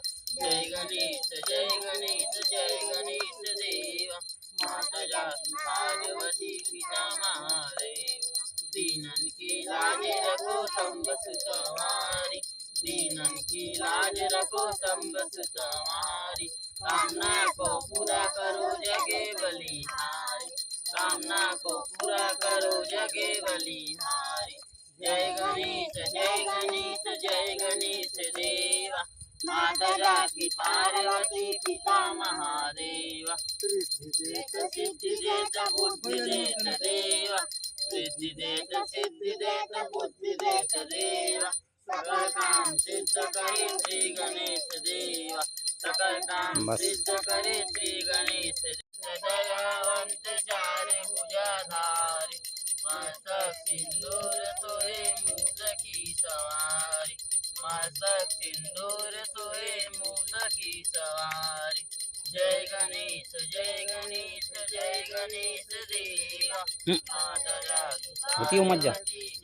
जय गणेश जय गणेश जय गणेश देवा। माता जाति पार्वती पिता महादेव। दीनन की लाज रखो संबस तुम्हारी। दीनन की लाज रखो संबस तुम्हारी। कामना को पूरा करो जगे बलिहारी। कामना को पूरा करो जगे बलिहारी। जय गणेश जय गणेश जय गणेश देवा। माता जाति पार्वती पिता महादेवा। सिद्धि देत बुद्धि देत देवा। सिद्धि देत बुद्धि देत देवा। सकल काम सिद्ध करे श्री गणेश देवा। सकल काम सिद्ध करे श्री गणेश देवा। दयावंत चारे भुजाधारी। मस्तक सिंदूर सोहे मूस की सवारी। मस्तक सिंदूर सोहे मूस की सवारी। जय गणेश जय गणेश जय गणेश देवा। माता जाति